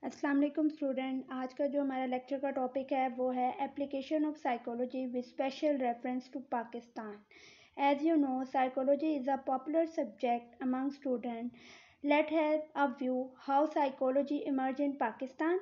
अस्सलाम वालेकुम स्टूडेंट। आज का जो हमारा लेक्चर का टॉपिक है वो है application of psychology with special reference to Pakistan. As you know, psychology is a popular subject among student. Let have a view how psychology emerge in Pakistan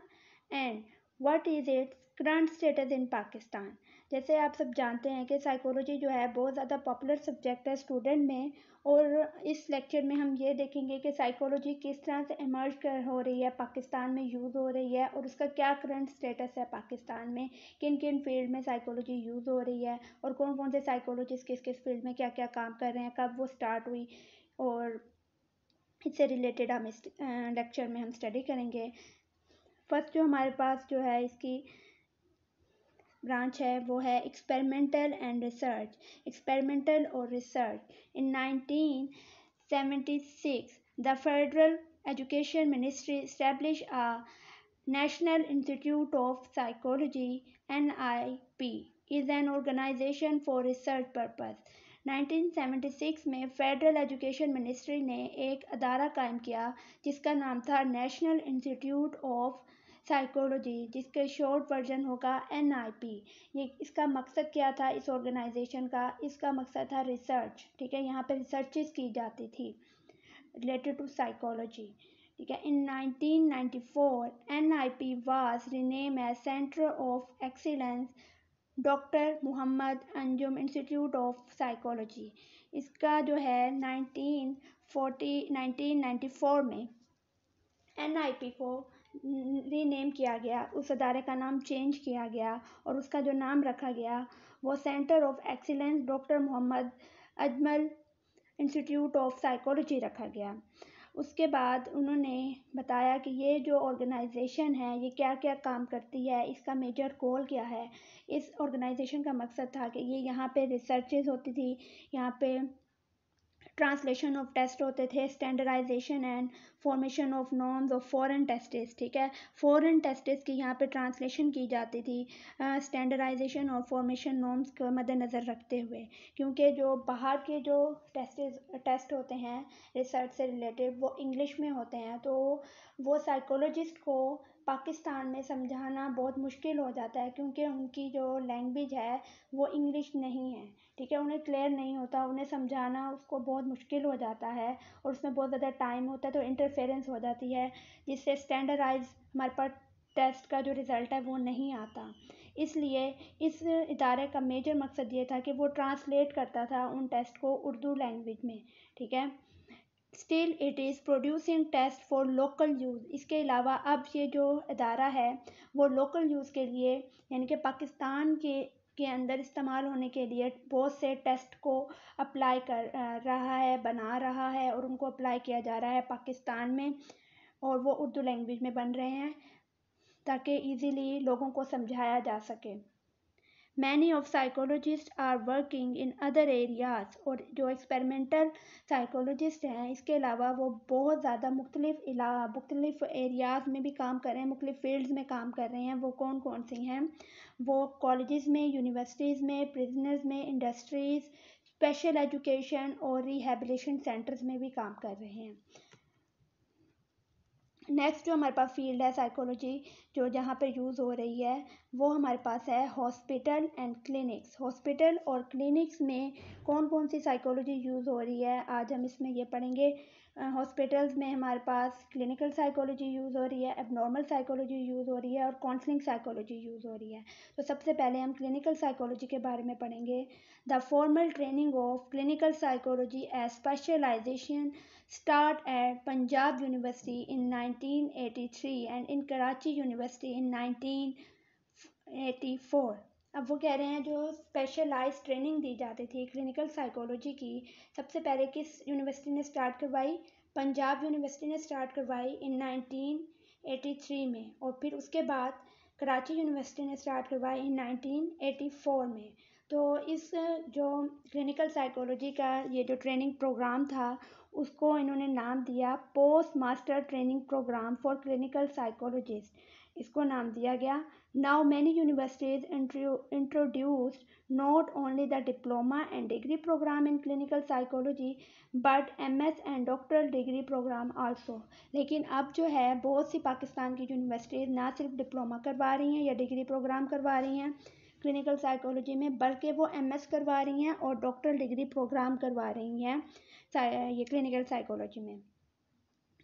and what is its current status in Pakistan. जैसे आप सब जानते हैं कि psychology जो है बहुत ज़्यादा पॉपुलर सब्जेक्ट है स्टूडेंट में, और इस लेक्चर में हम ये देखेंगे कि साइकोलॉजी किस तरह से इमर्ज कर हो रही है, पाकिस्तान में यूज़ हो रही है, और उसका क्या करंट स्टेटस है पाकिस्तान में, किन किन फील्ड में साइकोलॉजी यूज़ हो रही है, और कौन कौन से साइकोलॉजिस्ट किस किस फील्ड में क्या क्या काम कर रहे हैं, कब वो स्टार्ट हुई, और इससे रिलेटेड हम इस लेक्चर में हम स्टडी करेंगे। फर्स्ट जो हमारे पास जो है इसकी ब्रांच है वो है एक्सपेरिमेंटल एंड रिसर्च। एक्सपेरिमेंटल और research. In 1976 the federal education ministry established a National Institute of Psychology (NIP) is an organization for research purpose। 1976 में फेडरल एजुकेशन मिनिस्ट्री ने एक अदारा कायम किया जिसका नाम था नेशनल इंस्टीट्यूट ऑफ साइकोलॉजी, जिसका शॉर्ट वर्जन होगा NIP। ये इसका मकसद क्या था इस ऑर्गेनाइजेशन का? इसका मकसद था रिसर्च। ठीक है, यहाँ पे रिसर्चेस की जाती थी रिलेटेड टू साइकोलॉजी। ठीक है, in 1994 NIP was rename as centre of excellence doctor Mohammad Anjum institute of psychology. इसका जो है 1994 में NIP को रीनेम किया गया, उस अदारे का नाम चेंज किया गया, और उसका जो नाम रखा गया वो centre of excellence doctor Mohammad Ajmal institute of psychology रखा गया। उसके बाद उन्होंने बताया कि ये जो ऑर्गेनाइजेशन है ये क्या क्या काम करती है, इसका मेजर गोल क्या है। इस ऑर्गेनाइजेशन का मकसद था कि ये यहाँ पे रिसर्चेज होती थी, यहाँ पे ट्रांसलेशन ऑफ टेस्ट होते थे, standardization and formation of norms of foreign tests. ठीक है, फॉरेन टेस्टेस की यहाँ पे ट्रांसलेशन की जाती थी स्टैंडर्डाइजेशन और फॉर्मेशन नॉर्म्स को मद्देनज़र रखते हुए, क्योंकि जो बाहर के जो टेस्ट होते हैं रिसर्च से रिलेटेड वो इंग्लिश में होते हैं, तो वो साइकोलॉजिस्ट को पाकिस्तान में समझाना बहुत मुश्किल हो जाता है, क्योंकि उनकी जो लैंग्वेज है वो इंग्लिश नहीं है। ठीक है, उन्हें क्लियर नहीं होता, उन्हें समझाना उसको बहुत मुश्किल हो जाता है, और उसमें बहुत ज़्यादा टाइम होता है, तो इंटरफेरेंस हो जाती है, जिससे स्टैंडर्डाइज हमारे पास टेस्ट का जो रिज़ल्ट है वो नहीं आता। इसलिए इस इदारे का मेजर मकसद ये था कि वो ट्रांसलेट करता था उन टेस्ट को उर्दू लैंग्वेज में। ठीक है, still it is producing test for local use. इसके अलावा अब ये जो इदारा है वो लोकल यूज़ के लिए, यानी कि पाकिस्तान के अंदर इस्तेमाल होने के लिए बहुत से टेस्ट को अप्लाई कर रहा है, बना रहा है, और उनको अप्लाई किया जा रहा है पाकिस्तान में, और वो उर्दू लैंग्वेज में बन रहे हैं ताकि इजीली लोगों को समझाया जा सके। Many of psychologist are working in other areas. और जो एक्सपेरिमेंटल साइकोलॉजिस्ट हैं इसके अलावा वो बहुत ज़्यादा मुख्तलिफ एरियाज़ में भी काम कर रहे हैं, मुख्तलिफ फील्ड्स में काम कर रहे हैं। वो कौन कौन सी हैं? वो कॉलेजेस में, यूनिवर्सिटीज़ में, प्रिजनर्स में, इंडस्ट्रीज़, स्पेशल एजुकेशन और रिहेबिलिटेशन सेंटर्स में भी काम कर रहे हैं। नेक्स्ट जो हमारे पास फील्ड है साइकोलॉजी जो जहाँ पर यूज़ हो रही है वो हमारे पास है हॉस्पिटल एंड क्लिनिक्स। हॉस्पिटल और क्लिनिक्स में कौन कौन सी साइकोलॉजी यूज़ हो रही है आज हम इसमें ये पढ़ेंगे। हॉस्पिटल्स में हमारे पास क्लिनिकल साइकोलॉजी यूज़ हो रही है, एबनॉर्मल साइकोलॉजी यूज़ हो रही है, और काउंसलिंग साइकोलॉजी यूज़ हो रही है। तो सबसे पहले हम क्लिनिकल साइकोलॉजी के बारे में पढ़ेंगे। The formal training of clinical psychology as specialization start at Punjab University in 1983 and in Karachi University in 1984। अब वो कह रहे हैं जो स्पेशलाइज ट्रेनिंग दी जाती थी क्लिनिकल साइकोलॉजी की, सबसे पहले किस यूनिवर्सिटी ने स्टार्ट करवाई? पंजाब यूनिवर्सिटी ने स्टार्ट करवाई इन 1983 में, और फिर उसके बाद कराची यूनिवर्सिटी ने स्टार्ट करवाई इन 1984 में। तो इस जो क्लिनिकल साइकोलॉजी का ये जो ट्रेनिंग प्रोग्राम था उसको इन्होंने नाम दिया post master training programme for clinical psychologist, इसको नाम दिया गया। Now many universities introduced not only the diploma and degree program in clinical psychology but MS and doctoral degree program also। लेकिन अब जो है बहुत सी पाकिस्तान की यूनिवर्सिटीज़ ना सिर्फ डिप्लोमा करवा रही हैं या डिग्री प्रोग्राम करवा रही हैं क्लिनिकल साइकोलॉजी में, बल्कि वो MS करवा रही हैं और डॉक्टरल डिग्री प्रोग्राम करवा रही हैं ये क्लिनिकल साइकोलॉजी में।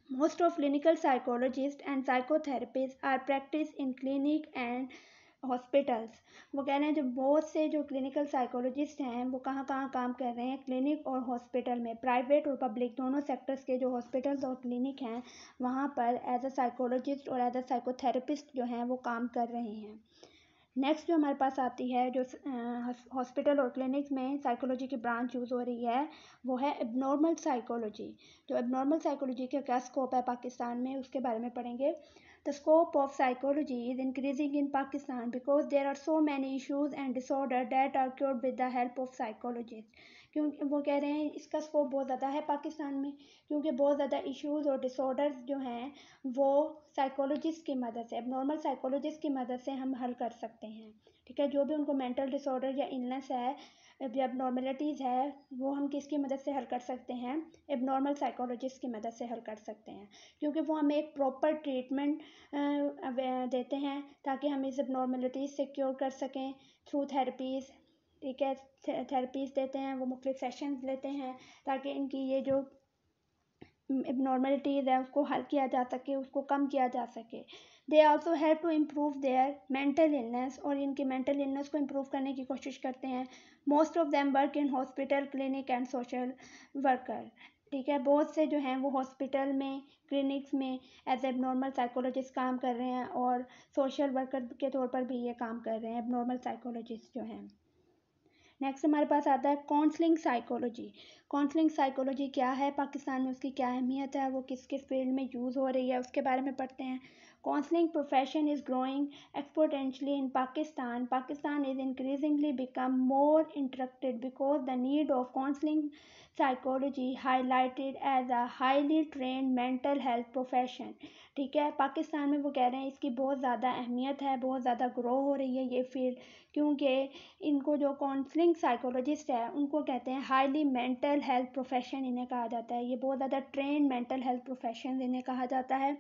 Most of clinical psychologists and psychotherapists are practiced in clinic and hospitals. वो कह रहे हैं जो बहुत से जो क्लिनिकल साइकोलॉजिस्ट हैं वो कहाँ कहाँ काम कर रहे हैं, क्लिनिक और हॉस्पिटल में, प्राइवेट और पब्लिक दोनों सेक्टर्स के जो हॉस्पिटल्स और क्लिनिक हैं वहाँ पर एज अ साइकोलॉजिस्ट और एज अ साइकोथेरेपिस्ट जो हैं वो काम कर रहे हैं। नेक्स्ट जो हमारे पास आती है जो हॉस्पिटल और क्लिनिक में साइकोलॉजी की ब्रांच यूज़ हो रही है वो है एबनॉर्मल साइकोलॉजी। जो एबनॉर्मल साइकोलॉजी का क्या स्कोप है पाकिस्तान में उसके बारे में पढ़ेंगे। The scope of psychology is increasing in Pakistan because there are so many issues and disorders that are cured with the help of psychologists। क्योंकि वो कह रहे हैं इसका स्कोप बहुत ज़्यादा है पाकिस्तान में क्योंकि बहुत ज़्यादा इश्यूज और डिसऑर्डर्स जो हैं वो साइकोलॉजिस्ट की मदद से, एबनॉर्मल साइकोलॉजिस्ट की मदद से हम हल कर सकते हैं। ठीक है, जो भी उनको मेंटल डिसऑर्डर या इलनेस है या एबनॉर्मलिटीज़ है वो हम किसकी मदद से हल कर सकते हैं, एबनॉर्मल साइकोलॉजिस्ट की मदद से हल कर सकते हैं क्योंकि वो हमें एक प्रॉपर ट्रीटमेंट देते हैं ताकि हम इस एबनॉर्मलिटीज़ से क्योर कर सकें थ्रू थेरेपीज़। ठीक है, थेरेपीज़ देते हैं, वो मुख्तलिफ सेशंस लेते हैं ताकि इनकी ये जो एबनॉर्मलिटीज़ है उसको हल किया जा सके, उसको कम किया जा सके। They also help to improve their mental illness, और इनकी मेंटल इलनेस को इम्प्रूव करने की कोशिश करते हैं। Most of them work in hospital, clinic and social worker. ठीक है, बहुत से जो हैं वो हॉस्पिटल में, क्लिनिक्स में एज एबनॉर्मल साइकोलॉजिस्ट काम कर रहे हैं और सोशल वर्कर के तौर पर भी ये काम कर रहे हैं एबनॉर्मल साइकोलॉजिस्ट जो हैं। नेक्स्ट हमारे पास आता है काउंसलिंग साइकोलॉजी। काउंसलिंग साइकोलॉजी क्या है, पाकिस्तान में उसकी क्या अहमियत है, वो किस किस फील्ड में यूज़ हो रही है, उसके बारे में पढ़ते हैं। Counselling profession is growing exponentially in Pakistan. Pakistan is increasingly become more interacted because the need of counselling psychology highlighted as a highly trained mental health profession. ठीक है, पाकिस्तान में वो कह रहे हैं इसकी बहुत ज़्यादा अहमियत है, बहुत ज़्यादा ग्रो हो रही है ये फील्ड क्योंकि इनको जो काउंसलिंग साइकोलॉजिस्ट है उनको कहते हैं हाईली मेंटल हेल्थ प्रोफेशन, इन्हें कहा जाता है। ये बहुत ज़्यादा ट्रेंड मेंटल हेल्थ प्रोफेशन इन्हें कहा जाता है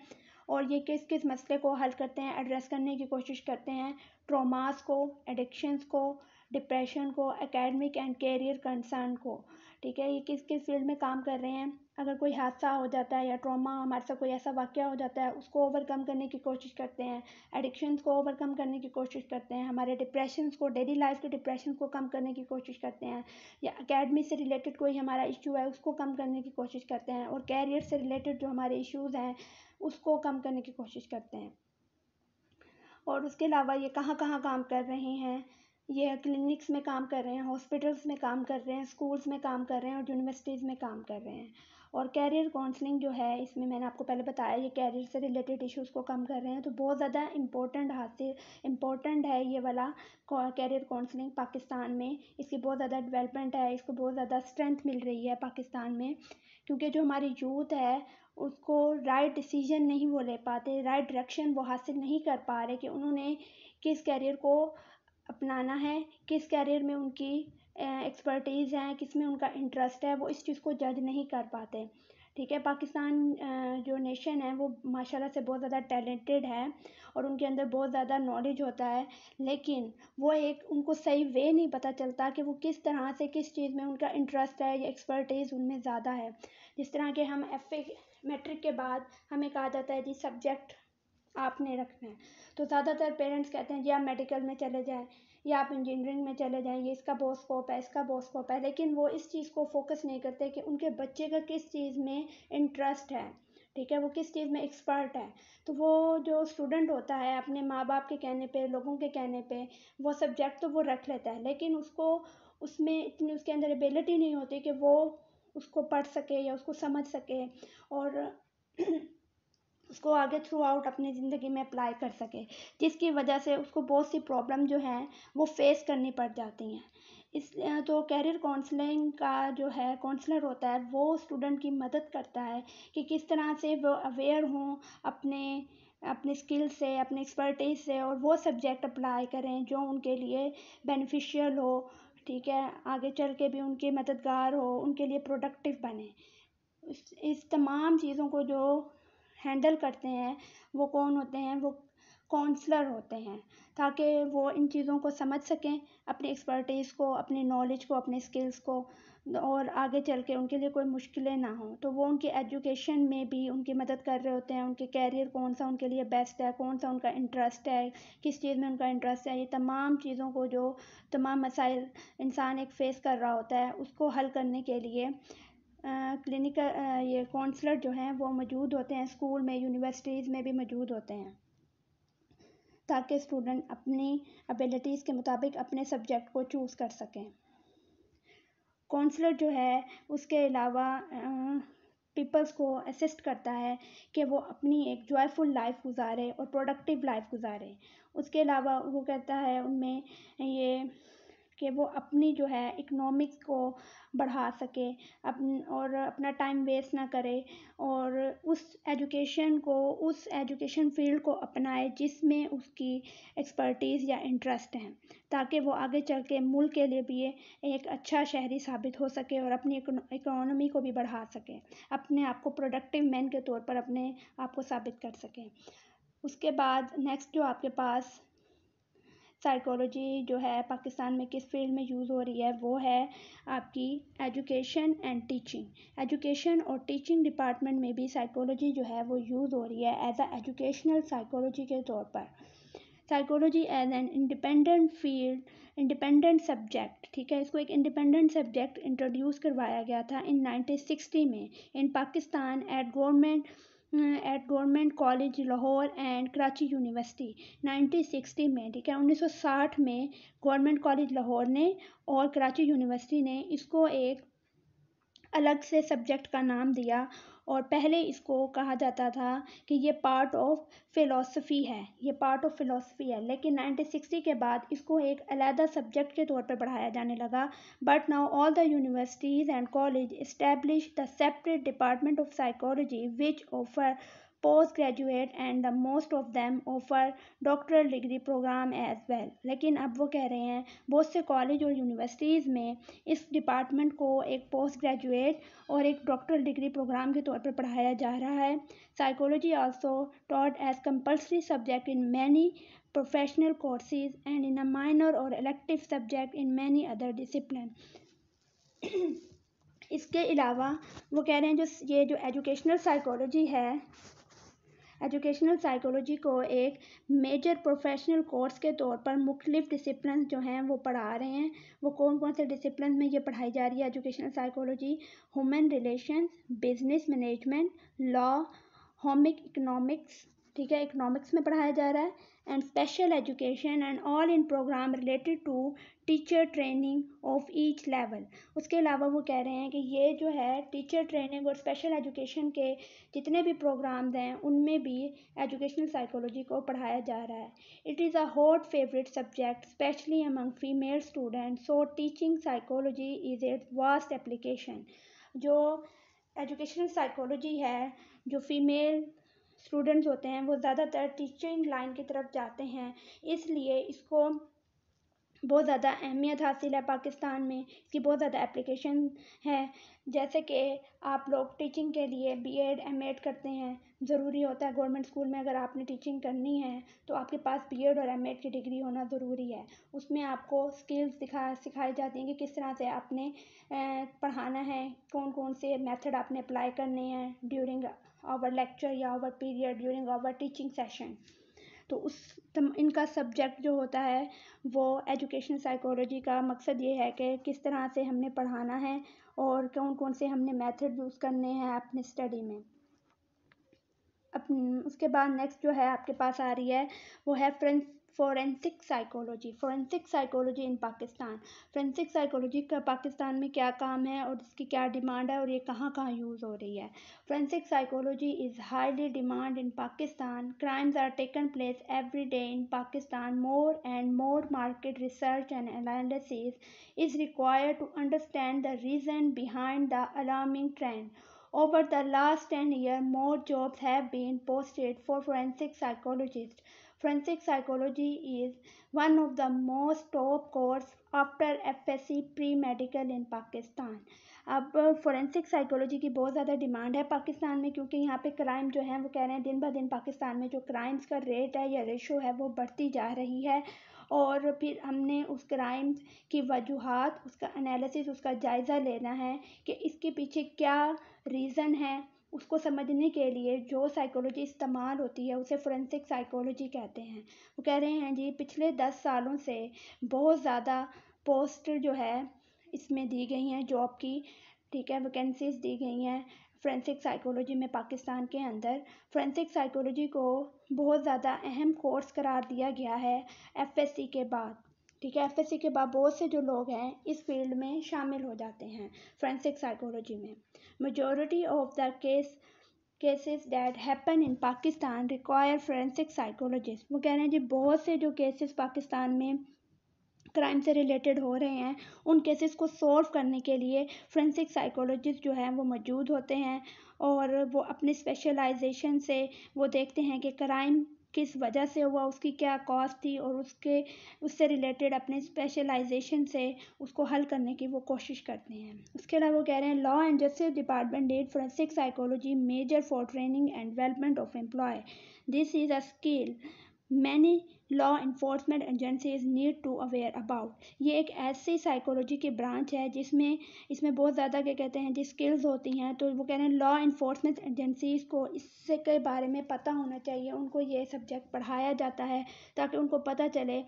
और ये किस किस मसले को हल करते हैं, एड्रेस करने की कोशिश करते हैं। ट्रॉमास को, एडिक्शंस को, डिप्रेशन को, एकेडमिक एंड कैरियर कंसर्न को। ठीक है, ये किस किस फील्ड में काम कर रहे हैं। अगर कोई हादसा हो जाता है या ट्रॉमा हमारे साथ कोई ऐसा वाक़या हो जाता है उसको ओवरकम करने की कोशिश करते हैं, एडिक्शंस को ओवरकम करने की कोशिश करते हैं, हमारे डिप्रेशंस को, डेली लाइफ के डिप्रेशन को कम करने की कोशिश करते हैं, या एकेडमी से रिलेटेड कोई हमारा इशू है उसको कम करने की कोशिश करते हैं, और कैरियर से रिलेटेड जो हमारे इश्यूज़ हैं उसको कम करने की कोशिश करते हैं। और उसके अलावा ये कहाँ कहाँ काम कर रहे हैं, ये क्लिनिक्स में काम कर रहे हैं, हॉस्पिटल्स में काम कर रहे हैं, स्कूल्स में काम कर रहे हैं और यूनिवर्सिटीज़ में काम कर रहे हैं। और कैरियर काउंसलिंग जो है इसमें मैंने आपको पहले बताया ये कैरियर से रिलेटेड इश्यूज़ को कम कर रहे हैं, तो बहुत ज़्यादा इम्पोर्टेंट है ये वाला कैरियर काउंसलिंग पाकिस्तान में। इसकी बहुत ज़्यादा डेवलपमेंट है, इसको बहुत ज़्यादा स्ट्रेंथ मिल रही है पाकिस्तान में क्योंकि जो हमारी यूथ है उसको राइट डिसीजन नहीं वो ले पाते, राइट डायरेक्शन वो हासिल नहीं कर पा रहे कि उन्होंने किस कैरियर को अपनाना है, किस कैरियर में उनकी एक्सपर्टीज़ है, किस में उनका इंटरेस्ट है, वो इस चीज़ को जज नहीं कर पाते। ठीक है, पाकिस्तान जो नेशन है वो माशाल्लाह से बहुत ज़्यादा टैलेंटेड है और उनके अंदर बहुत ज़्यादा नॉलेज होता है, लेकिन वो एक उनको सही वे नहीं पता चलता कि वो किस तरह से किस चीज़ में उनका इंटरेस्ट है या एक्सपर्टीज़ उनमें ज़्यादा है। जिस तरह के हम एफ मैट्रिक के बाद हमें कहा जाता है जी सब्जेक्ट आपने रखना है, तो ज़्यादातर पेरेंट्स कहते हैं जी आप मेडिकल में चले जाएं या आप इंजीनियरिंग में चले जाएं, ये इसका बहुत स्कोप है, इसका बहुत स्कोप है, लेकिन वो इस चीज़ को फोकस नहीं करते कि उनके बच्चे का किस चीज़ में इंटरेस्ट है। ठीक है, वो किस चीज़ में एक्सपर्ट है। तो वो जो स्टूडेंट होता है अपने माँ बाप के कहने पे, लोगों के कहने पे वो सब्जेक्ट तो वो रख लेता है, लेकिन उसको उसमें इतनी उसके अंदर एबिलिटी नहीं होती कि वो उसको पढ़ सके या उसको समझ सके और उसको आगे थ्रू आउट अपनी ज़िंदगी में अप्लाई कर सके, जिसकी वजह से उसको बहुत सी प्रॉब्लम जो हैं वो फेस करनी पड़ जाती हैं। तो कैरियर काउंसलिंग का जो है काउंसलर होता है वो स्टूडेंट की मदद करता है कि किस तरह से वो अवेयर हों अपने अपने स्किल से, अपने एक्सपर्टीज से, और वो सब्जेक्ट अप्लाई करें जो उनके लिए बेनिफिशियल हो, ठीक है, आगे चल के भी उनके मददगार हो, उनके लिए प्रोडक्टिव बने। इस तमाम चीज़ों को जो हैंडल करते हैं वो कौन होते हैं, वो काउंसलर होते हैं, ताकि वो इन चीज़ों को समझ सकें, अपनी एक्सपर्टीज़ को, अपनी नॉलेज को, अपने स्किल्स को, और आगे चल के उनके लिए कोई मुश्किलें ना हो। तो वो उनकी एजुकेशन में भी उनकी मदद कर रहे होते हैं, उनके कैरियर कौन सा उनके लिए बेस्ट है, कौन सा उनका इंटरेस्ट है, किस चीज़ में उनका इंटरेस्ट है, ये तमाम चीज़ों को, जो तमाम मसाइल इंसान एक फ़ेस कर रहा होता है उसको हल करने के लिए क्लिनिकल ये काउंसलर जो हैं वो मौजूद होते हैं, स्कूल में, यूनिवर्सिटीज़ में भी मौजूद होते हैं, ताकि स्टूडेंट अपनी एबिलिटीज़ के मुताबिक अपने सब्जेक्ट को चूज़ कर सकें। काउंसलर जो है उसके अलावा पीपल्स को असिस्ट करता है कि वो अपनी एक जॉयफुल लाइफ गुजारे और प्रोडक्टिव लाइफ गुजारे। उसके अलावा वो कहता है उनमें ये कि वो अपनी जो है इकोनॉमिक्स को बढ़ा सके, और अपना टाइम वेस्ट ना करे, और उस एजुकेशन फील्ड को अपनाए जिसमें उसकी एक्सपर्टीज़ या इंटरेस्ट हैं, ताकि वो आगे चल के मुल्क के लिए भी एक अच्छा शहरी साबित हो सके और अपनी इकोनॉमी को भी बढ़ा सके, अपने आप को प्रोडक्टिव मैन के तौर पर अपने आप को साबित कर सके। उसके बाद नेक्स्ट जो आपके पास साइकोलॉजी जो है पाकिस्तान में किस फील्ड में यूज़ हो रही है, वो है आपकी एजुकेशन एंड टीचिंग। एजुकेशन और टीचिंग डिपार्टमेंट में भी साइकोलॉजी जो है वो यूज़ हो रही है एज अ एजुकेशनल साइकोलॉजी के तौर पर। Psychology as an independent field, independent subject, ठीक है, इसको एक इंडिपेंडेंट सब्जेक्ट इंट्रोड्यूस करवाया गया था इन 1960 में in Pakistan at government college Lahore and Karachi university 1960 में, ठीक है, 1960 में गवर्नमेंट कॉलेज लाहौर ने और कराची यूनिवर्सिटी ने इसको एक अलग से सब्जेक्ट का नाम दिया, और पहले इसको कहा जाता था कि ये पार्ट ऑफ फ़िलासफ़ी है, ये पार्ट ऑफ फ़िलासफ़ी है, लेकिन 1960 के बाद इसको एक अलहदा सब्जेक्ट के तौर पर पढ़ाया जाने लगा। But now all the universities and college establish the separate department of psychology which offer post graduate and the most of them offer doctoral degree programme as well. लेकिन अब वो कह रहे हैं बहुत से कॉलेज और यूनिवर्सिटीज़ में इस डिपार्टमेंट को एक पोस्ट ग्रेजुएट और एक डॉक्टरल डिग्री प्रोग्राम के तौर पर पढ़ाया जा रहा है। Psychology also taught as compulsory subject in many professional courses and in a minor or elective subject in many other discipline. इसके अलावा वो कह रहे हैं जो एजुकेशनल साइकोलॉजी है, एजुकेशनल साइकोलॉजी को एक मेजर प्रोफेशनल कोर्स के तौर पर मुख्तलिफ डिसिप्लिन जो हैं वो पढ़ा रहे हैं। वो कौन कौन से डिसिप्लिन में ये पढ़ाई जा रही है educational psychology? Human relations, business management, law, home economics, ठीक है, इकोनॉमिक्स में पढ़ाया जा रहा है, and special education and all in programme related to teacher training of each level. उसके अलावा वो कह रहे हैं कि ये जो है टीचर ट्रेनिंग और स्पेशल एजुकेशन के जितने भी प्रोग्राम्स हैं उनमें भी एजुकेशनल साइकोलॉजी को पढ़ाया जा रहा है। It is a hot favourite subject specially among female students, so teaching psychology is its vast application. जो एजुकेशनल साइकोलॉजी है, जो फीमेल स्टूडेंट्स होते हैं वो ज़्यादातर टीचिंग लाइन की तरफ जाते हैं, इसलिए इसको बहुत ज़्यादा अहमियत हासिल है पाकिस्तान में, इसकी बहुत ज़्यादा एप्लीकेशन है। जैसे कि आप लोग टीचिंग के लिए बीएड एमएड करते हैं, ज़रूरी होता है गवर्नमेंट स्कूल में अगर आपने टीचिंग करनी है तो आपके पास बीएड और एमएड की डिग्री होना ज़रूरी है। उसमें आपको स्किल्स सिखाई जाती हैं कि किस तरह से आपने पढ़ाना है, कौन कौन से मेथड आपने अप्लाई करने हैं ड्यूरिंग आवर लेक्चर या our period, during our teaching session. तो इनका सब्जेक्ट जो होता है वो एजुकेशन साइकोलॉजी का मकसद ये है कि किस तरह से हमने पढ़ाना है और कौन कौन से हमने मेथड यूज़ करने हैं अपने स्टडी में। उसके बाद नेक्स्ट जो है आपके पास आ रही है वो है forensic psychology. Forensic psychology in Pakistan. Forensic psychology का पाकिस्तान में क्या काम है और इसकी क्या डिमांड है और ये कहाँ कहाँ यूज़ हो रही है। Forensic psychology is highly demand in Pakistan. Crimes are taken place every day in Pakistan. More and more market research and analysis is required to understand the reason behind the alarming trend. Over the last 10 years, more jobs have been posted for forensic psychologists. Forensic psychology is one of the most top course after FSC pre-medical in Pakistan. अब forensic psychology की बहुत ज़्यादा demand है पाकिस्तान में, क्योंकि यहाँ पे crime जो है वो कह रहे हैं दिन ब दिन पाकिस्तान में जो क्राइम्स का रेट है या रेशो है वो बढ़ती जा रही है। और फिर हमने उस क्राइम की वजूहात, उसका एनालिसिस, उसका जायज़ा लेना है कि इसके पीछे क्या रीज़न है। उसको समझने के लिए जो साइकोलॉजी इस्तेमाल होती है उसे फोरेंसिक साइकोलॉजी कहते हैं। वो कह रहे हैं जी पिछले 10 सालों से बहुत ज़्यादा पोस्ट जो है इसमें दी गई हैं जॉब की, ठीक है, वैकेंसीज दी गई हैं फोरेंसिक साइकोलॉजी में पाकिस्तान के अंदर। फोरेंसिक साइकोलॉजी को बहुत ज़्यादा अहम कोर्स करार दिया गया है एफएससी के बाद, ठीक है। एफएससी के बाद बहुत से जो लोग हैं इस फील्ड में शामिल हो जाते हैं फोरेंसिक साइकोलॉजी में। Majority of the cases that happen in Pakistan require forensic psychologist. वो कह रहे हैं जी बहुत से जो केसेस पाकिस्तान में क्राइम से रिलेटेड हो रहे हैं उन केसेस को सॉल्व करने के लिए फोरेंसिक साइकोलॉजिस्ट जो हैं वो मौजूद होते हैं और वो अपने स्पेशलाइजेशन से वो देखते हैं कि क्राइम किस वजह से हुआ, उसकी क्या कॉज थी और उससे रिलेटेड अपने स्पेशलाइजेशन से उसको हल करने की वो कोशिश करते हैं। उसके अलावा वो कह रहे हैं law and justice department need forensic psychology major for training and development of employ. This is a skill many law enforcement agencies need to aware about. ये एक ऐसी साइकोलॉजी की ब्रांच है जिसमें इसमें बहुत ज़्यादा क्या कहते हैं जी स्किल्स होती हैं। तो वो कह रहे हैं लॉ इन्फोर्समेंट एजेंसीज को इससे के बारे में पता होना चाहिए, उनको ये सब्जेक्ट पढ़ाया जाता है ताकि उनको पता चले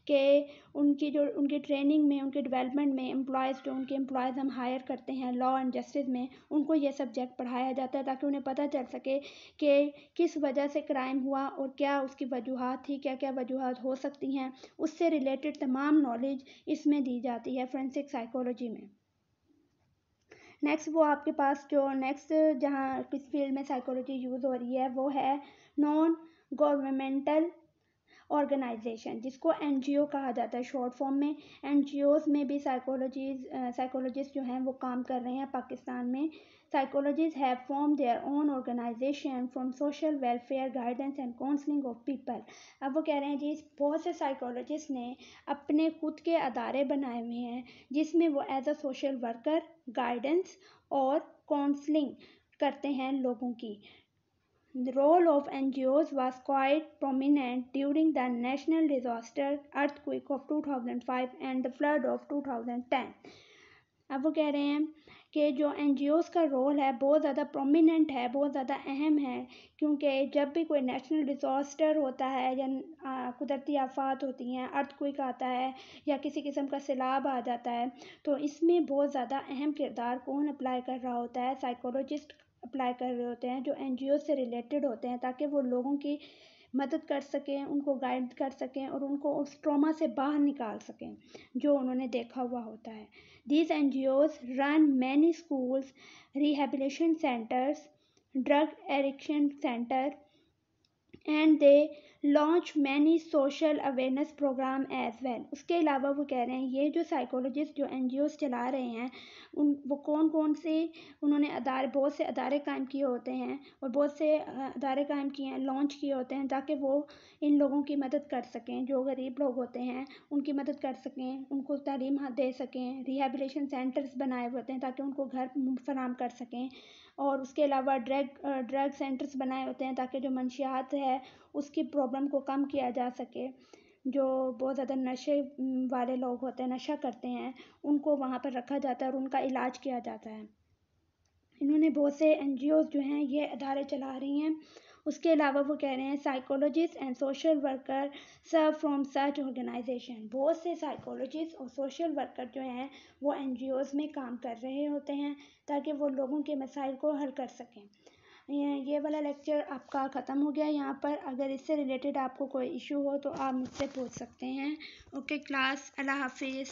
कि उनकी ट्रेनिंग में, उनके डेवलपमेंट में एम्प्लॉयज़ जो उनके एम्प्लॉयज़ हम हायर करते हैं लॉ एंड जस्टिस में, उनको ये सब्जेक्ट पढ़ाया जाता है ताकि उन्हें पता चल सके कि किस वजह से क्राइम हुआ और क्या उसकी वजूहात थी, क्या क्या वजूहात हो सकती हैं। उससे रिलेटेड तमाम नॉलेज इसमें दी जाती है फोरेंसिक साइकोलॉजी में। नेक्स्ट वो आपके पास जो नेक्स्ट जहाँ किस फील्ड में साइकोलॉजी यूज़ हो रही है वो है नॉन गवर्नमेंटल ऑर्गेनाइजेशन, जिसको एनजीओ कहा जाता है शॉर्ट फॉर्म में। एनजीओज में भी साइकोलॉजिस्ट जो हैं वो काम कर रहे हैं पाकिस्तान में। Psychologist have form their own organization from social welfare guidance and counselling of people. अब वो कह रहे हैं जी बहुत से साइकोलॉजिस्ट ने अपने खुद के अदारे बनाए हुए हैं जिसमें वो as a social worker guidance और काउंसलिंग करते हैं लोगों की। The role of NGOs was quite prominent during the national disaster earthquake of 2005 and the flood of 2010. अब वो कह रहे हैं कि जो NGOs का रोल है बहुत ज़्यादा प्रोमिनेंट है, बहुत ज़्यादा अहम है, क्योंकि जब भी कोई नेशनल डिज़ास्टर होता है या कुदरती आफात होती हैं, अर्थक्वेक आता है या किसी किस्म का सैलाब आ जाता है, तो इसमें बहुत ज़्यादा अहम किरदार कौन अप्लाई कर रहा होता है, साइकोलॉजिस्ट अप्लाई कर रहे होते हैं जो NGO से रिलेटेड होते हैं, ताकि वो लोगों की मदद कर सकें, उनको गाइड कर सकें और उनको उस ट्रॉमा से बाहर निकाल सकें जो उन्होंने देखा हुआ होता है। These NGOs run many schools, rehabilitation centers, drug addiction center, and they launch many social awareness program as well. उसके अलावा वो कह रहे हैं ये जो साइकोलॉजिस्ट जो NGOs चला रहे हैं वो कौन कौन से उन्होंने अदारे, बहुत से अदारे कायम किए होते हैं और बहुत से अदारे कायम किए हैं, लॉन्च किए होते हैं ताकि वो इन लोगों की मदद कर सकें, जो गरीब लोग होते हैं उनकी मदद कर सकें, उनको तालीम दे सकें। रिहेबिलिटेशन सेंटर्स बनाए हुए होते हैं ताकि उनको घर फराहम कर सकें और उसके अलावा ड्रग सेंटर्स बनाए होते हैं ताकि जो मंशियात है उसकी प्रॉब्लम को कम किया जा सके। जो बहुत ज़्यादा नशे वाले लोग होते हैं, नशा करते हैं, उनको वहाँ पर रखा जाता है और उनका इलाज किया जाता है। इन्होंने बहुत से NGOs जो हैं ये अदारे चला रही हैं। उसके अलावा वो कह रहे हैं psychologist and social worker serve from such organization. बहुत से साइकोलॉजिस्ट और सोशल वर्कर जो हैं वो NGOs में काम कर रहे होते हैं ताकि वो लोगों के मसाइल को हल कर सकें। ये वाला लेक्चर आपका ख़त्म हो गया यहाँ पर। अगर इससे रिलेटेड आपको कोई इशू हो तो आप मुझसे पूछ सकते हैं। ओके क्लास, अल्लाह हाफिज़।